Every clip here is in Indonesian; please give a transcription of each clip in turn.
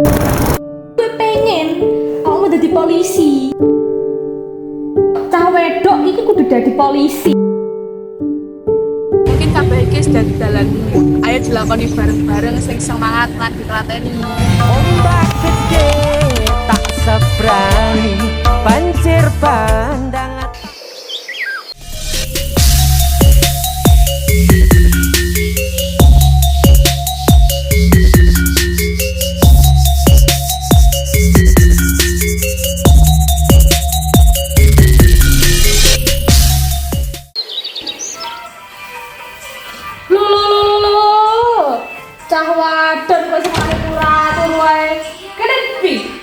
Gue pengen aku mau jadi polisi. Cah wedok iki kudu dadi polisi. Mungkin kabeh iki sudah di dalanmu. Ayo dilakoni bareng-bareng sing semangat lan ditlateni. Ombak gede tak seberani banjir pandangan. Cah wadon kok semane kuratur wae. Kene pi.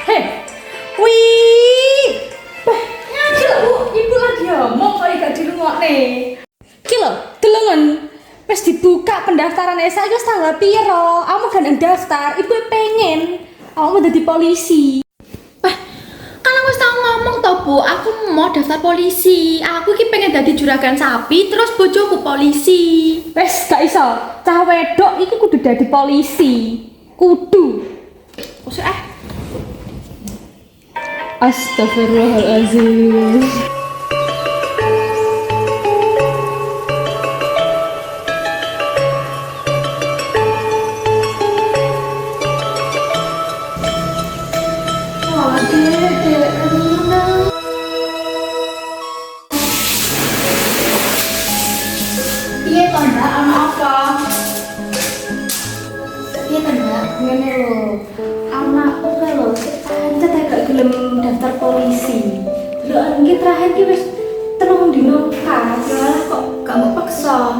Heh. Wih. Bah, iki lho Bu, ibu lagi ngomong kok gak dirungokne. Iki lho, delengen. Wis dibuka pendaftaran saiki wis tanggal piro? Aku gandeng daftar, ibu pengen aku mau dadi polisi. Kan aku wis tau ngomong to Bu, aku mau daftar polisi. Aku iki pengen dadi juragan sapi, terus bojoku polisi. Wes gak iso, cah wedok iki kudu dadi polisi. Kudu. Usuk Astagfirullahaladzim. Iya to Mbak, ana apa? Iya to Mbak. Ngene lho, anakku kae lho, pancet gak gelem daftar polisi. Lho iki terakhir ki wis 3 dino kas. Yalah kok gak mau paksa.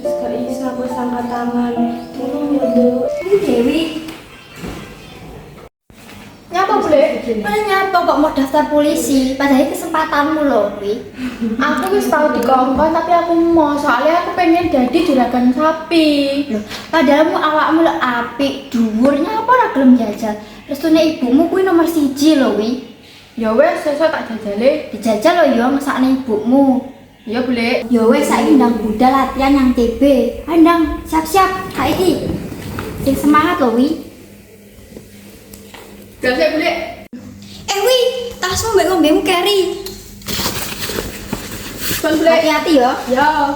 Wis gak iso aku angkat tangan. Tolong ya, Nduk. Ini Dewi. Nyapa boleh? Mana nyapa kok mau daftar polisi? Padahal kesempatanmu loh, Wi. Aku wis tau dikongkon tapi aku mau soalnya aku pengen jadi juragan sapi. Loh, padahal awakmu lho apik, dhuwurnya apa ora gelem jajal. Restune ibumu kuwi nomor 1 lho, Wi. Ya wes, sesuk tak jajale. Dijajal lho ya mesakne ibumu. Ya boleh. Ya wes saiki ndang budal latihan yang TB. Ayo ndang, siap-siap saiki. Sing semangat lho, Wi. Siap boleh. Wi, tasmu mbek ngombemu keri. Kon boleh. Hati-hati ya. Ya.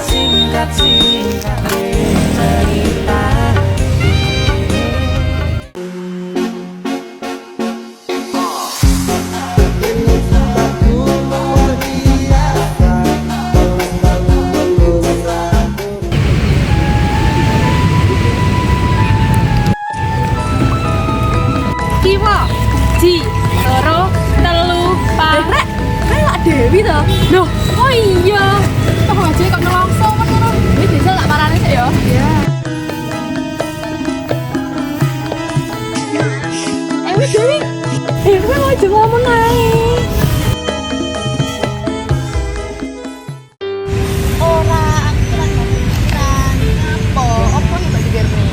Singkat cerita. Kiwa, ji, loro, telu, papat. Kayak Dewi to. Loh, oh iya. Kok aja kok nelongso ngono. Wis bisa tak parane sik ya. Iya. Wis Dewi. Kowe mau aja ngomong ae. Ora, aku ora kepikiran. Apa nih bagi Gerni?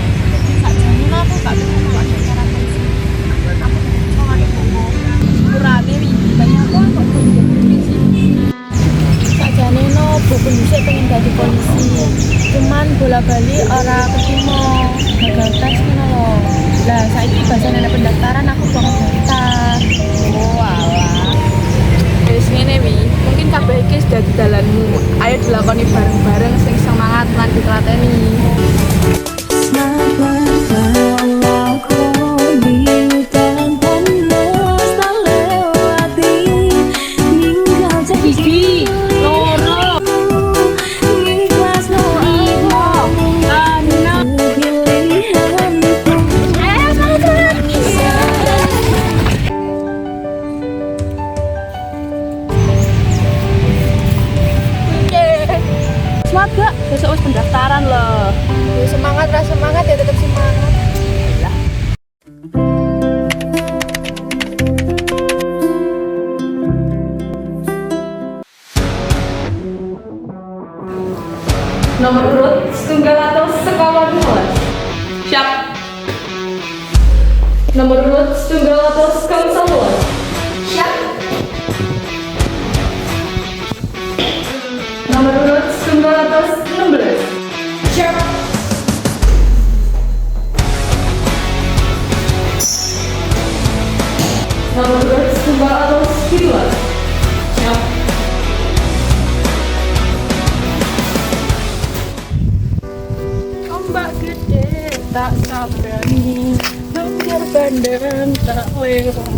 Sakjane aku gak bisa nolak cara polisi. Aku mau ngene buku. Kurane wingi aku kok pengen polisi. Sakjane no buku dhisik pengen dadi polisi. Cuman bola-bali ora ketimo. Gagal tes ngono lho. Lah saiki bahasa nene pendaftaran aku banget daftar. Oh alah. Wis ngene wi, mungkin kabeh iki sudah di dalanmu. Ayo dilakoni bareng-bareng sing semangat lan ditlateni. Iki, loro, Semangat gak? Besok wis pendaftaran loh. Semangat ya tetap semangat. nomor urut setunggal atau sekawan mulai. Siap. Nomor urut setunggal atau sekawan mulai. Siap. Nomor urut 916. Siap. Nomor urut 917. Siap. Ombak gede tak sabrani, banjir bandang tak lewat.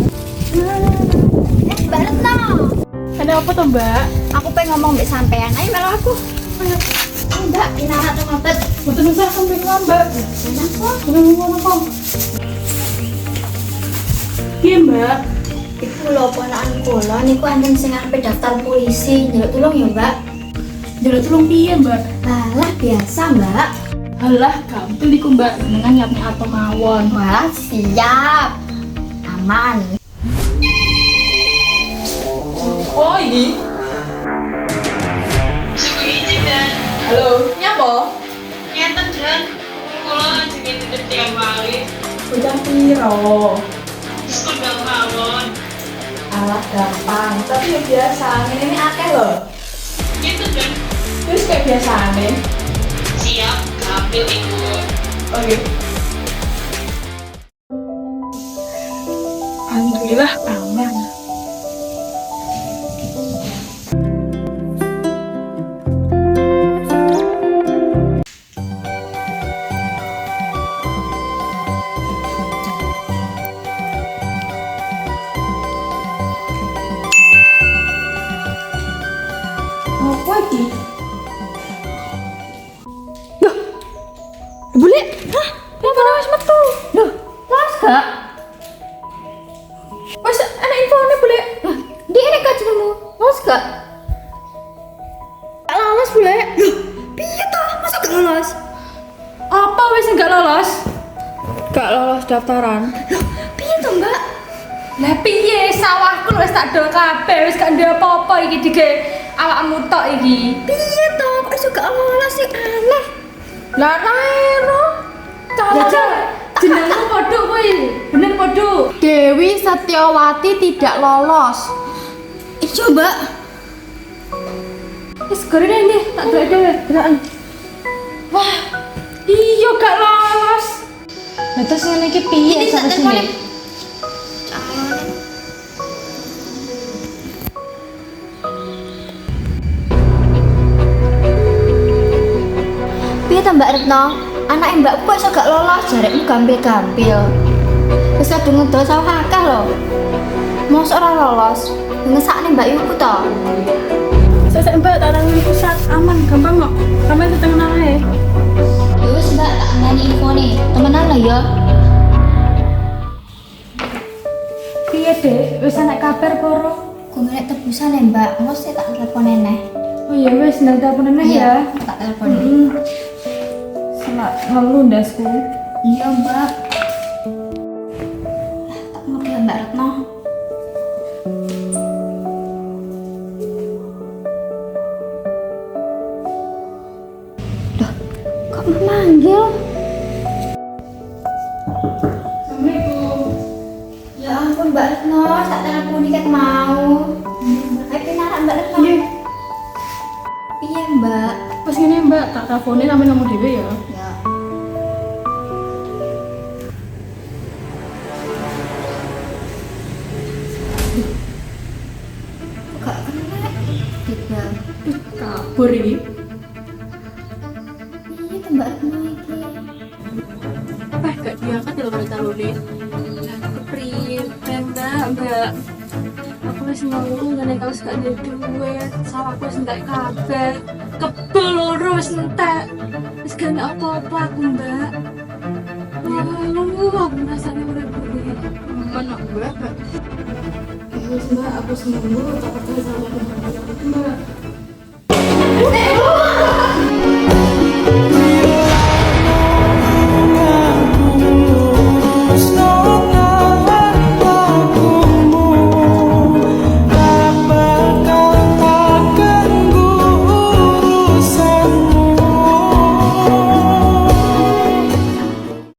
Mbak Retno, Ada apa tuh Mbak? aku pengen ngomong mbak sampean. Ayo melu aku. Mbak, inara tuh ngopet. Betul usah sampai ke Mbak. Kenapa? Udah ngomong apa? Iya Mbak. Iku lho ponakan kula niku anjen sing arepe daftar polisi. Njaluk tulung ya, Mbak. Jalan tolong piye Mbak? Alah biasa, Mbak. Halah, gampil iku Mbak. Dengan nyatnya atau mawon. Wah, siap. Aman. Oh, ini. Halo, nyapa? Ngeten Jan, kula jenenge titip tiang wali, Bocah piro? sekondang mawon. Alah gampang, tapi ya biasa, ini akeh loh. Gitu Jan, Terus kayak biasane. siap, gampil ikut. Oke. Alhamdulillah aman. Apa iki? Bule, hah? Apa wis metu? Loh, pas gak? Wis ana infone Bule. Lah, di ini kan jenengmu. Los gak? Gak lolos Bule. Piye toh? Masa gak lolos? Apa wis enggak lolos? Gak lolos daftaran. Piye toh, Mbak? Lah piye sawahku wis tak dol kabeh, wis gak ndek apa-apa iki dige awakmu tok iki. Piye toh? Kok iso gak lolos sih? Aneh. Lah Rairo. Jajal, jenengmu padha kuwi. Bener padha. Dewi Setiawati tidak lolos. Iya, Mbak. Wis gorene ndi, tak delok dhewe gerakan. Wah, iya gak lolos. Lah terus ngene iki piye Ini sampe tak sini? teleponin. Calon. Piye ta Mbak Retno? Anake Mbakku kok iso gak lolos, jarekmu gampil-gampil. Wis kadung ngedol sawah akeh lho. Mosok ora lolos. Ngesakne Mbak Yuku to. Sesek Mbak tak tangi pusat aman gampang kok. Sampai setengah ae. Ya wis Mbak, tak ngani infone. Temenan lho ya. Piye, Dek? Wis enek kabar poro? Ku ngelek tebusan ya Mbak, mesti tak telepon neneh. Oh iya wis nang telepon neh ya. Tak telepon. Selak ngelu ndasku. Iya Mbak. Lah, tak ngobrol Mbak Retno. Loh, kok memanggil? Assalamualaikum. Ya ampun Mbak Retno, tak telepon ket mau. Ayo kenalan Mbak Retno. Iya. Iya Mbak. Pas ngene Mbak tak teleponin sampai nomor dhewe ya. Ya. Gak kena. Tiba. Kabur iki. Iya tuh Mbak Retno iki. Gak diangkat ya mereka lulit. Kepriye Mbak. Aku wis ngelu ngene kalau gak ada duit, sawahku wis entek kabeh. Kebel loro wis entek. Wis gak ada apa-apa aku, Mbak. Aku rasanya urip iki. Mana Mbak? Wis Mbak, aku seminggu tak percaya sama Mbak.